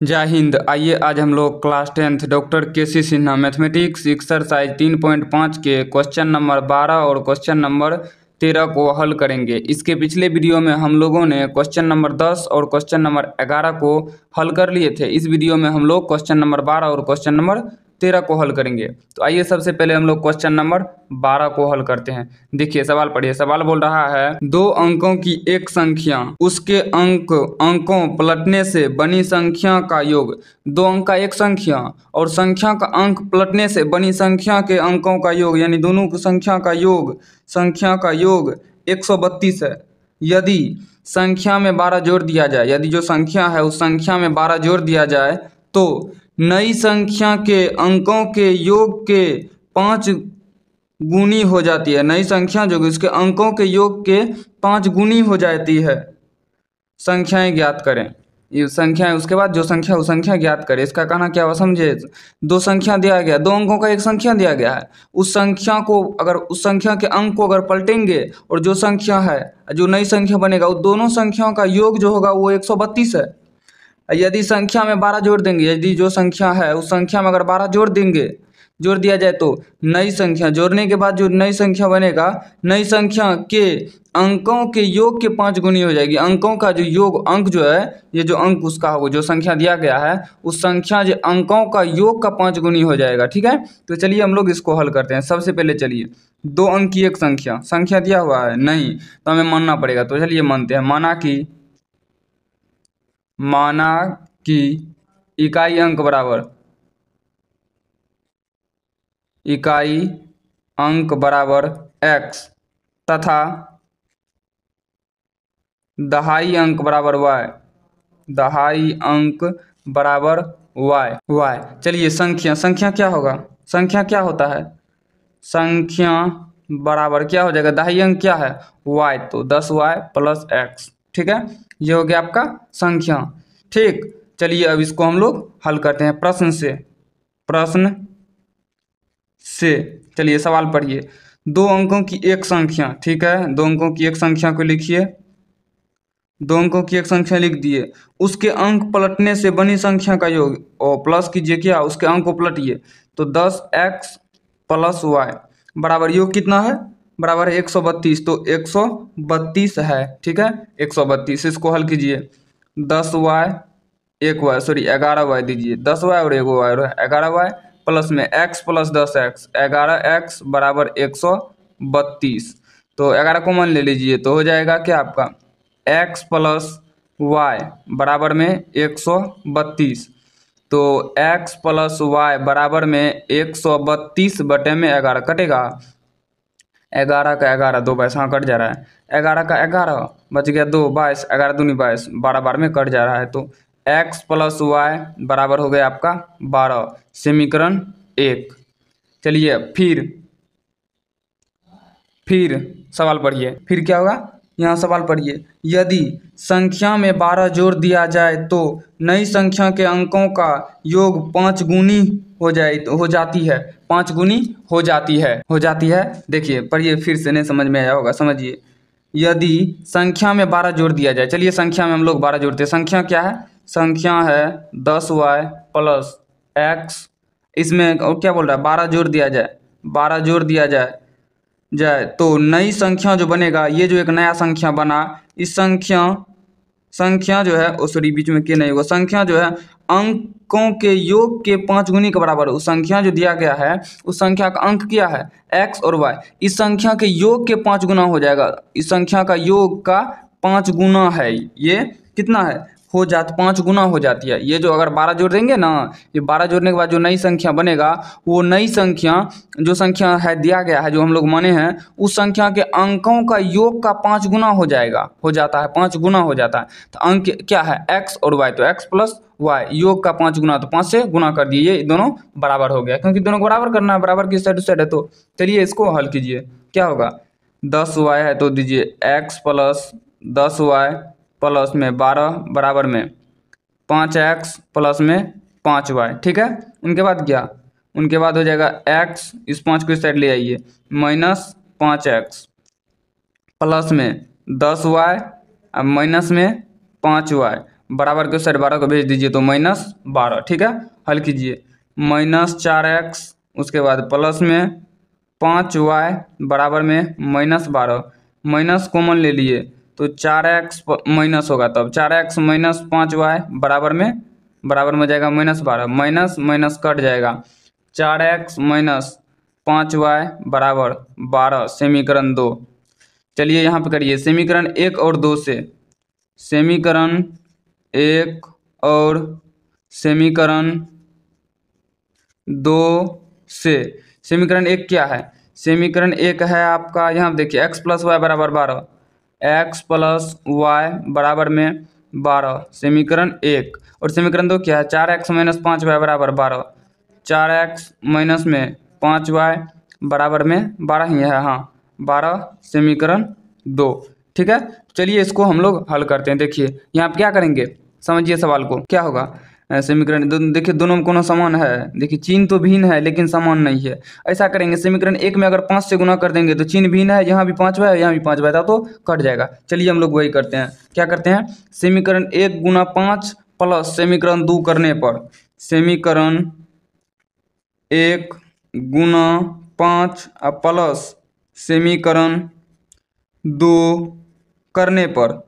जय हिंद। आइए आज हम लोग class 10th doctor KC. Sinha mathematics exercise 3.5 के क्वेश्चन नंबर 12 और क्वेश्चन नंबर 13 को हल करेंगे। इसके पिछले वीडियो में हम लोगों ने क्वेश्चन नंबर 10 और क्वेश्चन नंबर 11 को हल कर लिए थे। इस वीडियो में हम लोग क्वेश्चन नंबर 12 और क्वेश्चन नंबर 13 को हल करेंगे। तो आइए सबसे पहले हम लोग क्वेश्चन नंबर 12 को हल करते हैं। देखिए सवाल पढ़िए। सवाल बोल रहा है दो अंकों की एक संख्या उसके अंकों पलटने से बनी संख्या का योग। दो अंक का एक संख्या और संख्या का अंक पलटने से बनी संख्या के अंकों का योग यानी दोनों की संख्या का योग 132 है। यदि संख्या में 12 जोड़ दिया जाए, यदि जो संख्या है उस संख्या में 12 जोड़ दिया जाए तो नई संख्या के अंकों के योग के 5 गुनी हो जाती है। नई संख्या जो कि उसके अंकों के योग के 5 गुनी हो जाती है। संख्याएं ज्ञात करें। ये संख्या है, उसके बाद जो संख्या उस संख्या ज्ञात करें। इसका कहना क्या हुआ समझे। दो संख्या दिया गया, दो अंकों का एक संख्या दिया गया है। उस संख्या को अगर उस संख्या के अंक को अगर पलटेंगे और जो संख्या है जो नई संख्या बनेगा उस दोनों संख्याओं का योग जो होगा वो 132 है। यदि संख्या में 12 जोड़ देंगे, यदि जो संख्या है उस संख्या में अगर 12 जोड़ दिया जाए तो नई संख्या जोड़ने के बाद जो नई संख्या बनेगा, नई संख्या के अंकों के योग के 5 गुनी हो जाएगी। अंकों का जो योग अंक जो है, ये जो अंक उसका हो जो संख्या दिया गया है उस संख्या जो अंकों का योग का 5 गुनी हो जाएगा। ठीक है, तो चलिए हम लोग इसको हल करते हैं। सबसे पहले चलिए, दो अंक की एक संख्या दिया हुआ है नहीं तो हमें मानना पड़ेगा। तो चलिए मानते हैं। माना कि इकाई अंक बराबर x तथा दहाई अंक बराबर y। चलिए संख्या क्या होगा, संख्या क्या होता है, संख्या बराबर क्या हो जाएगा, दहाई अंक क्या है y, तो 10y + x। ठीक है, ये हो गया आपका संख्या। ठीक, चलिए अब इसको हम लोग हल करते हैं प्रश्न से। चलिए सवाल पढ़िए। दो अंकों की एक संख्या, ठीक है, दो अंकों की एक संख्या को लिखिए। दो अंकों की एक संख्या लिख दिए, उसके अंक पलटने से बनी संख्या का योग और प्लस कीजिए क्या, उसके अंक को पलटिए तो 10x + y बराबर योग कितना है, बराबर है 132। तो 132 है। ठीक है, 132। इसको हल कीजिए। 11y दीजिए, 10y और 1y और 11y प्लस में x + 10x 11x बराबर 132। तो 11 कॉमन ले लीजिए तो हो जाएगा क्या आपका x + y बराबर में 132। तो x + y बराबर में 132 बटे में 11 कटेगा। 11 का 11 2 बाईस, हाँ कट जा रहा है। 11 का 11 बच गया 2, 22, 11 दूनी 22, 12 बार में कट जा रहा है। तो x + y बराबर हो गया आपका 12। समीकरण 1। चलिए फिर सवाल पढ़िए। फिर क्या होगा, यहाँ सवाल पढ़िए। यदि संख्या में 12 जोड़ दिया जाए तो नई संख्या के अंकों का योग 5 गुनी हो जाती है। 5 गुनी हो जाती है। देखिए पढ़िए फिर से, नहीं समझ में आया होगा, समझिए। यदि संख्या में 12 जोड़ दिया जाए, चलिए संख्या में हम लोग 12 जोड़ते हैं। संख्या क्या है, संख्या है 10y + x। इसमें और क्या बोल रहा है, 12 जोड़ दिया जाए तो नई संख्या जो बनेगा, ये जो एक नया संख्या बना, इस संख्या जो है सॉरी बीच में के नहीं होगा, संख्या जो है अंकों के योग के 5 गुनी के बराबर है। उस संख्या जो दिया गया है उस संख्या का अंक क्या है x और y, इस संख्या के योग के 5 गुना हो जाएगा। इस संख्या का योग का 5 गुना है, ये कितना है 5 गुना हो जाती है। ये जो अगर 12 जोड़ देंगे ना, ये 12 जोड़ने के बाद जो नई संख्या बनेगा वो नई संख्या जो संख्या है दिया गया है जो हम लोग माने हैं उस संख्या के अंकों का योग का 5 गुना हो जाता है 5 गुना हो जाता है। तो अंक क्या है x और y, तो x + y योग का 5 गुना, तो 5 से गुना कर दिए, ये दोनों बराबर हो गया क्योंकि दोनों को बराबर करना है, बराबर की साइड टू साइड है। तो चलिए इसको हल कीजिए। क्या होगा, 10y है तो दीजिए x + 10y प्लस में 12 बराबर में 5x प्लस में 5y। ठीक है, उनके बाद हो जाएगा x, इस 5 को इस साइड ले आइए, -5x प्लस में 10y अब माइनस में 5y बराबर के उस साइड 12 को भेज दीजिए तो -12, ठीक है। हल कीजिए, -4x उसके बाद प्लस में 5y बराबर में -12, माइनस कॉमन ले लिए तो 4x माइनस होगा, तब 4x माइनस 5y बराबर में हो जाएगा -12, माइनस माइनस कट जाएगा, 4x माइनस 5y बराबर 12, समीकरण 2। चलिए यहाँ पे करिए समीकरण 1 और 2 से, समीकरण 1 और समीकरण 2 से। समीकरण 1 क्या है? समीकरण 1 है आपका, यहाँ पे देखिए x प्लस वाई बराबर 12, x प्लस वाई बराबर में 12, समीकरण 1। और समीकरण 2 क्या है? 4x माइनस 5y बराबर 12, 4x माइनस में 5y बराबर में 12 ही है, हाँ 12, समीकरण 2, ठीक है। चलिए इसको हम लोग हल करते हैं। देखिए यहाँ पे क्या करेंगे, समझिए सवाल को, क्या होगा। समीकरण देखिए दोनों में कोनो समान है, देखिए चिन्ह तो भिन्न है लेकिन समान नहीं है। ऐसा करेंगे समीकरण 1 में अगर 5 से गुना कर देंगे तो चिन्ह भिन्न है, यहाँ भी 5 है यहाँ भी 5 था तो कट जाएगा। चलिए हम लोग वही करते हैं, क्या करते हैं, समीकरण 1 गुना 5 प्लस समीकरण 2 करने पर, समीकरण 1 गुना 5 प्लस समीकरण 2 करने पर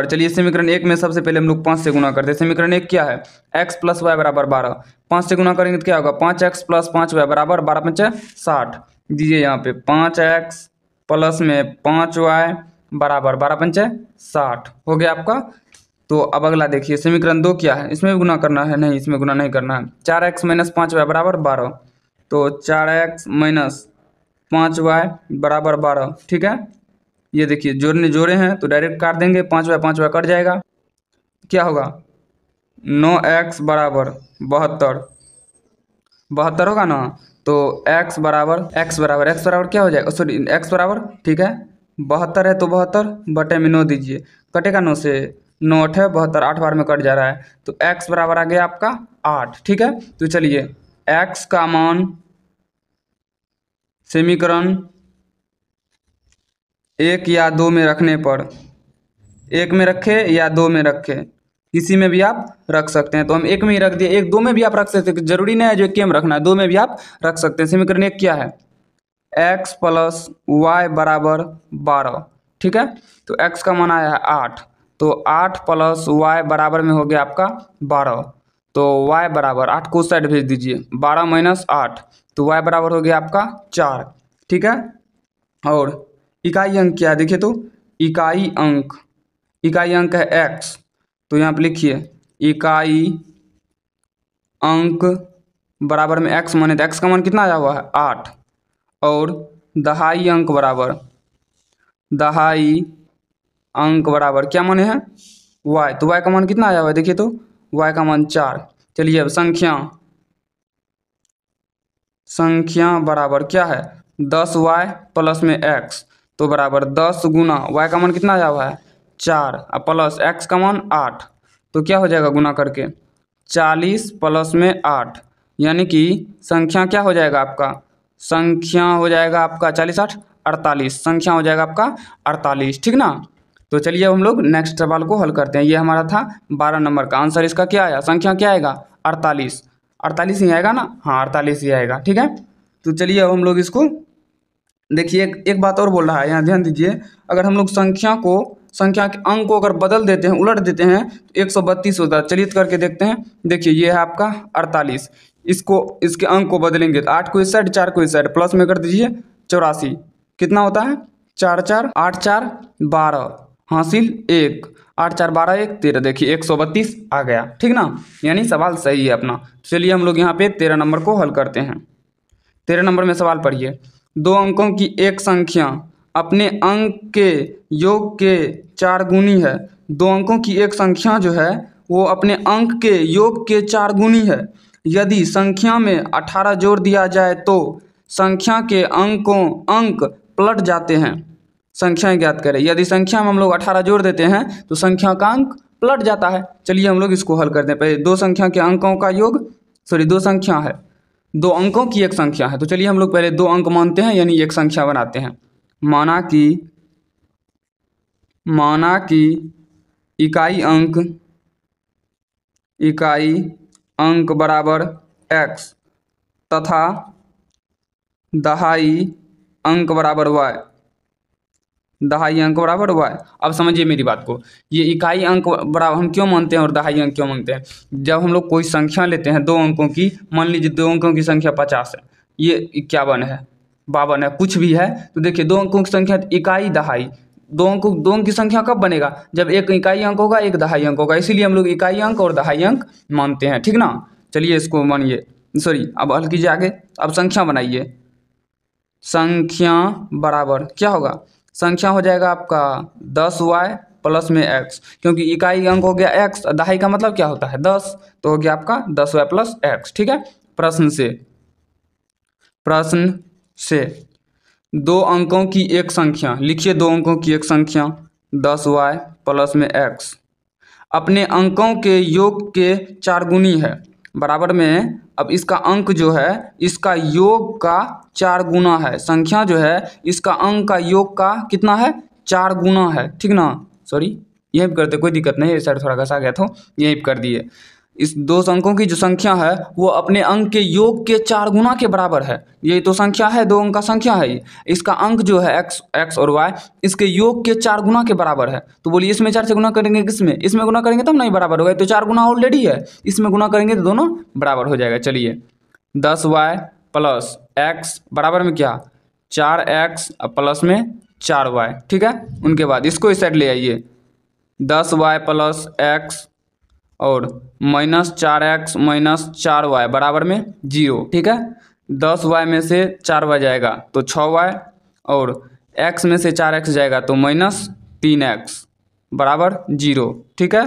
चलिए समीकरण 1 में सबसे पहले हम लोग 5 से गुना करते हैं। समीकरण 1 क्या है, x प्लस वाई बराबर 12, 5 से गुना करेंगे तो क्या होगा, 5x प्लस 5y बराबर 12 पंचे 60, दीजिए यहाँ पे 5x प्लस में 5y बराबर 12 पंचे 60 हो गया आपका। तो अब अगला देखिए समीकरण 2 क्या है, इसमें भी गुना करना है, नहीं इसमें गुना नहीं करना है। 4x माइनस 5y बराबर 12, तो 4x माइनस 5y बराबर 12, ठीक है। ये देखिए जोड़े हैं तो डायरेक्ट काट देंगे, 5y कट जाएगा, क्या होगा 9x बराबर 72 होगा ना। तो x बराबर क्या हो जाएगा, सॉरी x बराबर, ठीक है 72 है तो 72 बटे में 9 दीजिए, कटेगा 9 से, 9 8 है 72, 8 बार में कट जा रहा है तो x बराबर आ गया आपका 8, ठीक है। तो चलिए x का मान समीकरण 1 या 2 में रखने पर, 1 में रखे या 2 में रखे, किसी में भी आप रख सकते हैं, तो हम 1 में ही रख दिए, 1 2 में भी आप रख सकते हैं, जरूरी नहीं है जो 1 में रखना है, 2 में भी आप रख सकते हैं। समीकरण 1 क्या है, x प्लस वाई बराबर 12, ठीक है। तो x का मान आया है 8, तो 8 प्लस वाई बराबर में हो गया आपका 12, तो y बराबर 8 को उस साइड भेज दीजिए, 12 माइनस 8, तो y बराबर हो गया आपका 4, ठीक है। और इकाई अंक क्या है, देखिए तो इकाई अंक है x, तो यहाँ पे लिखिए इकाई अंक बराबर में x माने, तो x का मान कितना आया हुआ है 8, और दहाई अंक बराबर क्या माने हैं y, तो y का मान कितना आया हुआ है, देखिए तो y का मान 4। चलिए अब संख्या बराबर क्या है 10y प्लस में x, तो बराबर 10 गुना y का मान कितना आया हुआ है 4 और प्लस x का मान 8, तो क्या हो जाएगा गुना करके 40 प्लस में 8, यानी कि संख्या क्या हो जाएगा आपका, संख्या हो जाएगा आपका 40 8 48, संख्या हो जाएगा आपका 48, ठीक ना। तो चलिए अब हम लोग नेक्स्ट सवाल को हल करते हैं। ये हमारा था 12 नंबर का आंसर, इसका क्या आया, संख्या क्या आएगा 48 ही आएगा ना, हाँ 48 ही आएगा, ठीक है। तो चलिए अब हम लोग इसको देखिए, एक बात और बोल रहा है यहाँ ध्यान दीजिए, अगर हम लोग संख्या के अंक को अगर बदल देते हैं, उलट देते हैं तो 132 होता है। चलिए करके देखते हैं, देखिए ये है आपका 48, इसके अंक को बदलेंगे तो 8 को इस साइड 4 को इस साइड, प्लस में कर दीजिए 84, कितना होता है 4 4 8 4 12, हासिल 1, 8 4 12 1 13, देखिए 132 आ गया, ठीक ना, यानी सवाल सही है अपना। चलिए हम लोग यहाँ पे 13 नंबर को हल करते हैं। 13 नंबर में सवाल पढ़िए, 2 अंकों की एक संख्या अपने अंक के योग के 4 गुनी है। 2 अंकों की एक संख्या जो है वो अपने अंक के योग के 4 गुनी है। यदि संख्या में 18 जोड़ दिया जाए तो संख्या के अंक पलट जाते हैं। संख्याएं ज्ञात करें, यदि संख्या में हम लोग 18 जोड़ देते हैं तो संख्या का अंक पलट जाता है। चलिए हम लोग इसको हल करते हैं। पहले 2 संख्या के अंकों का योग, 2 संख्या है, 2 अंकों की एक संख्या है, तो चलिए हम लोग पहले 2 अंक मानते हैं, यानी एक संख्या बनाते हैं। माना कि इकाई अंक बराबर x तथा दहाई अंक बराबर y। दहाई अंक बराबर y। अब समझिए मेरी बात को, ये इकाई अंक बराबर हम क्यों मानते हैं और दहाई अंक क्यों मानते हैं? जब हम लोग कोई संख्या लेते हैं 2 अंकों की, मान लीजिए 2 अंकों की संख्या 50 है, ये 51 है, 52 है, कुछ भी है, तो देखिए 2 अंकों की संख्या इकाई दहाई, 2 अंक की संख्या कब बनेगा? जब एक इकाई अंक होगा, एक दहाई अंक होगा, इसीलिए हम लोग इकाई अंक और दहाई अंक मानते हैं, ठीक ना। चलिए इसको मानिए, सॉरी अब हल कीजिए आगे। अब संख्या बनाइए, संख्या बराबर क्या होगा? संख्या हो जाएगा आपका 10y प्लस में x, क्योंकि इकाई अंक हो गया x, दहाई का मतलब क्या होता है 10, तो हो गया आपका 10y प्लस x, ठीक है। प्रश्न से 2 अंकों की एक संख्या लिखिए, 2 अंकों की एक संख्या 10y प्लस में x अपने अंकों के योग के 4 गुनी है, बराबर में। अब इसका अंक जो है इसका योग का 4 गुना है, संख्या जो है इसका अंक का योग का कितना है? 4 गुना है, ठीक ना। सॉरी यहीं पर करते, कोई दिक्कत नहीं, इस साइड थोड़ा घसा गया था, यहीं पर कर दिए। इस 2 अंकों की जो संख्या है वो अपने अंक के योग के 4 गुना के बराबर है। ये तो संख्या है, 2 अंक का संख्या है ये। इसका अंक जो है x और y इसके योग के 4 गुना के बराबर है। तो बोलिए इसमें 4 से गुना करेंगे, किसमें? इसमें गुना करेंगे तब नहीं बराबर होगा, तो 4 गुना ऑलरेडी है, इसमें गुना करेंगे तो दोनों बराबर हो जाएगा। चलिए 10y प्लस x बराबर में क्या? 4x प्लस में 4y, ठीक है। उनके बाद इसको इस साइड ले आइए, 10y प्लस x और माइनस 4x माइनस 4y बराबर में 0, ठीक है। 10y में से 4y जाएगा तो 6y और x में से 4x जाएगा तो माइनस 3x बराबर 0, ठीक है।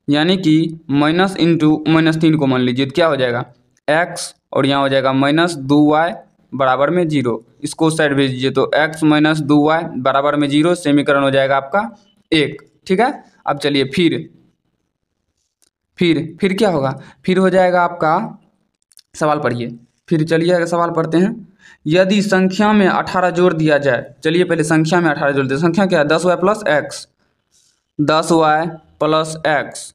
यानी कि माइनस इंटू माइनस 3 को मान लीजिए, तो क्या हो जाएगा x और यहाँ हो जाएगा माइनस 2y बराबर में 0। इसको साइड भेज दीजिए तो x माइनस 2y बराबर में 0, समीकरण हो जाएगा आपका 1, ठीक है। अब चलिए फिर क्या होगा? फिर हो जाएगा आपका, सवाल पढ़िए, फिर चलिए सवाल पढ़ते हैं। यदि संख्या में 18 जोड़ दिया जाए, चलिए पहले संख्या में 18 जोड़ दें। संख्या क्या है? 10y plus x, 10y plus x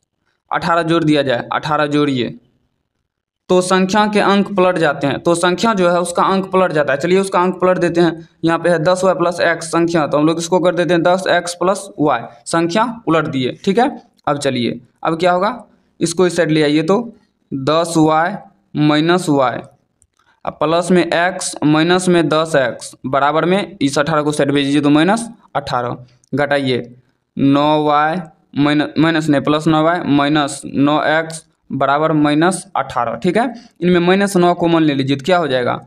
18 जोड़ दिया जाए, 18 जोड़िए तो संख्या के अंक पलट जाते हैं, तो संख्या जो है उसका अंक पलट जाता है। चलिए उसका अंक पलट देते हैं, यहाँ पे है 10y प्लस एक्स संख्या, तो हम लोग इसको कर देते हैं 10x प्लस y, संख्या उलट दिए, ठीक है। अब चलिए अब क्या होगा, इसको इस साइड ले आइए तो 10y माइनस y अब प्लस में x माइनस में 10x बराबर में इस 18 को साइड भेजिए तो माइनस 18, घटाइए 9y माइनस नहीं प्लस 9y माइनस 9x बराबर माइनस 18, ठीक है। इनमें माइनस 9 कॉमन ले लीजिए तो क्या हो जाएगा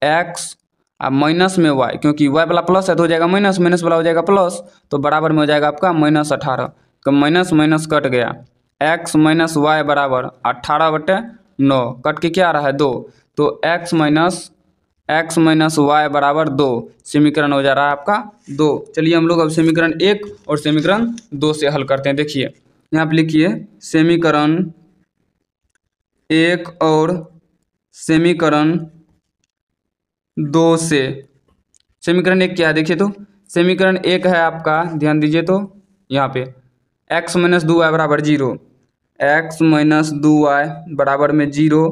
x अब माइनस में y, क्योंकि y वाला प्लस है तो हो जाएगा माइनस, माइनस वाला हो जाएगा प्लस, तो बराबर में हो जाएगा आपका माइनस 18, तो माइनस माइनस कट गया, x माइनस वाई बराबर 18/9, कट के क्या आ रहा है 2, तो x माइनस वाई बराबर 2, समीकरण हो जा रहा है आपका 2। चलिए हम लोग अब समीकरण 1 और समीकरण 2 से हल करते हैं। देखिए यहाँ पे लिखिए समीकरण 1 और समीकरण 2 से। समीकरण 1 क्या है देखिए, तो समीकरण 1 है आपका, ध्यान दीजिए तो यहाँ पे x माइनस 2y बराबर 0, x माइनस 2y बराबर में 0,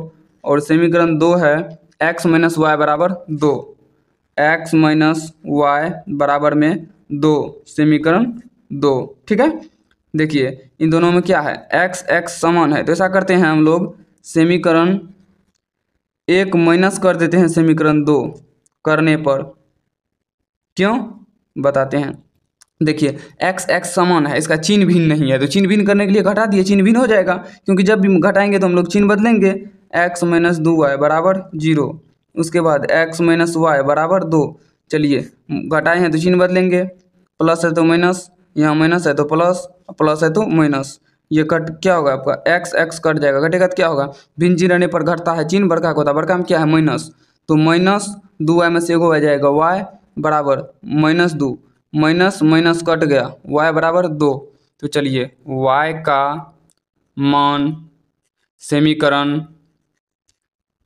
और समीकरण 2 है x माइनस वाई बराबर 2, x माइनस वाई बराबर में 2, समीकरण 2, ठीक है। देखिए इन दोनों में क्या है, x समान है, तो ऐसा करते हैं हम लोग समीकरण 1 माइनस कर देते हैं समीकरण 2 करने पर, क्यों बताते हैं। देखिए x समान है, इसका चिन्ह भिन्न नहीं है, तो चिन्ह भिन्न करने के लिए घटा दिए, चिन्ह भिन्न हो जाएगा, क्योंकि जब भी घटाएंगे तो हम लोग चिन्ह बदलेंगे। x माइनस 2y बराबर 0, उसके बाद x माइनस वाई बराबर 2, चलिए घटाए हैं तो चिन्ह बदलेंगे, प्लस है तो माइनस, यहाँ माइनस है तो प्लस, प्लस है तो माइनस, ये कट क्या होगा आपका x कट जाएगा, घटेगा तो क्या होगा, भिन्न चिन्ह रहने पर घटता है चिन्ह, बड़का का होता है, बड़का में क्या है माइनस, तो माइनस 2y में से एगो आ जाएगा y बराबर माइनस 2, माइनस माइनस कट गया, y बराबर 2। तो चलिए y का मान समीकरण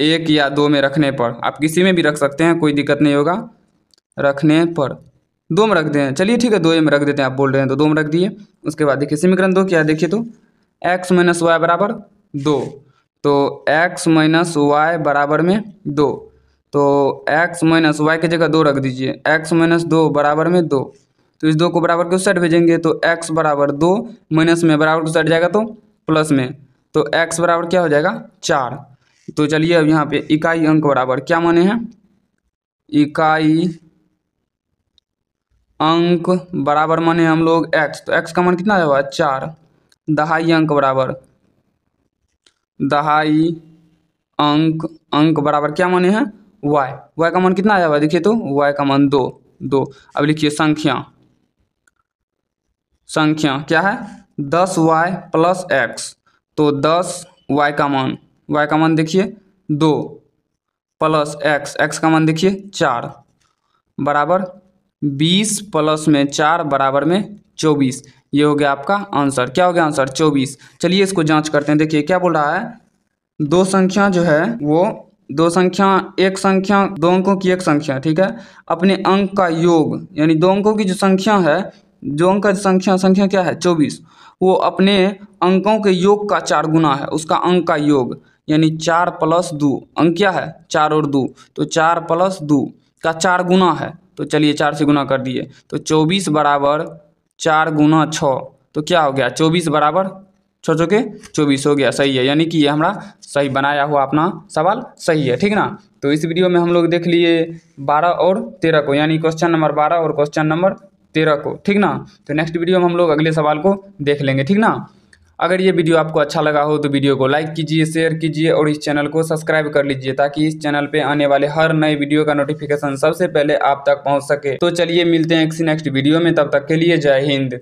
1 या 2 में रखने पर, आप किसी में भी रख सकते हैं, कोई दिक्कत नहीं होगा, रखने पर 2 में रख दें, चलिए ठीक है 2 में रख देते हैं, आप बोल रहे हैं तो 2 में रख दिए। उसके बाद देखिए समीकरण 2 क्या है, देखिए तो x माइनस वाई बराबर 2, तो x माइनस वाई बराबर में 2, तो x माइनस वाई की जगह 2 रख दीजिए, x माइनस 2 बराबर में 2, तो इस 2 को बराबर के उस साइड भेजेंगे तो x बराबर 2 माइनस में बराबर के उस साइड जाएगा तो प्लस में, तो x बराबर क्या हो जाएगा 4। तो चलिए अब यहाँ पे इकाई अंक बराबर क्या माने हैं, इकाई अंक बराबर माने हम लोग x, तो x का मान कितना आया हुआ है 4। दहाई अंक बराबर, दहाई अंक बराबर क्या माने हैं y का मान कितना आया हुआ है, देखिए तो y का मान 2। अब लिखिए संख्या क्या है 10y प्लस x, तो 10y का मान देखिए 2 प्लस x का मान देखिए 4 बराबर 20 प्लस में 4 बराबर में 24। ये हो गया आपका आंसर, क्या हो गया आंसर 24। चलिए इसको जांच करते हैं, देखिए क्या बोल रहा है, दो संख्या जो है वो दो अंकों की एक संख्या, ठीक है, अपने अंक का योग यानी दो अंकों की जो संख्या है, जो अंक का संख्या क्या है 24, वो अपने अंकों के योग का 4 गुना है, उसका अंक का योग यानी 4 प्लस 2, अंक क्या है 4 और 2, तो 4 प्लस 2 का 4 गुना है, तो चलिए 4 से गुना कर दिए, तो 24 बराबर 4 गुना 6, तो क्या हो गया 24 बराबर 6 चौके 24 हो गया, सही है, यानी कि ये हमारा सही बनाया हुआ अपना सवाल सही है, ठीक ना। तो इस वीडियो में हम लोग देख लिए 12 और 13 को, यानी क्वेश्चन नंबर 12 और क्वेश्चन नंबर 13 को, ठीक ना। तो नेक्स्ट वीडियो में हम लोग अगले सवाल को देख लेंगे, ठीक ना। अगर ये वीडियो आपको अच्छा लगा हो तो वीडियो को लाइक कीजिए, शेयर कीजिए और इस चैनल को सब्सक्राइब कर लीजिए, ताकि इस चैनल पे आने वाले हर नए वीडियो का नोटिफिकेशन सबसे पहले आप तक पहुंच सके। तो चलिए मिलते हैं किसी नेक्स्ट वीडियो में, तब तक के लिए जय हिंद।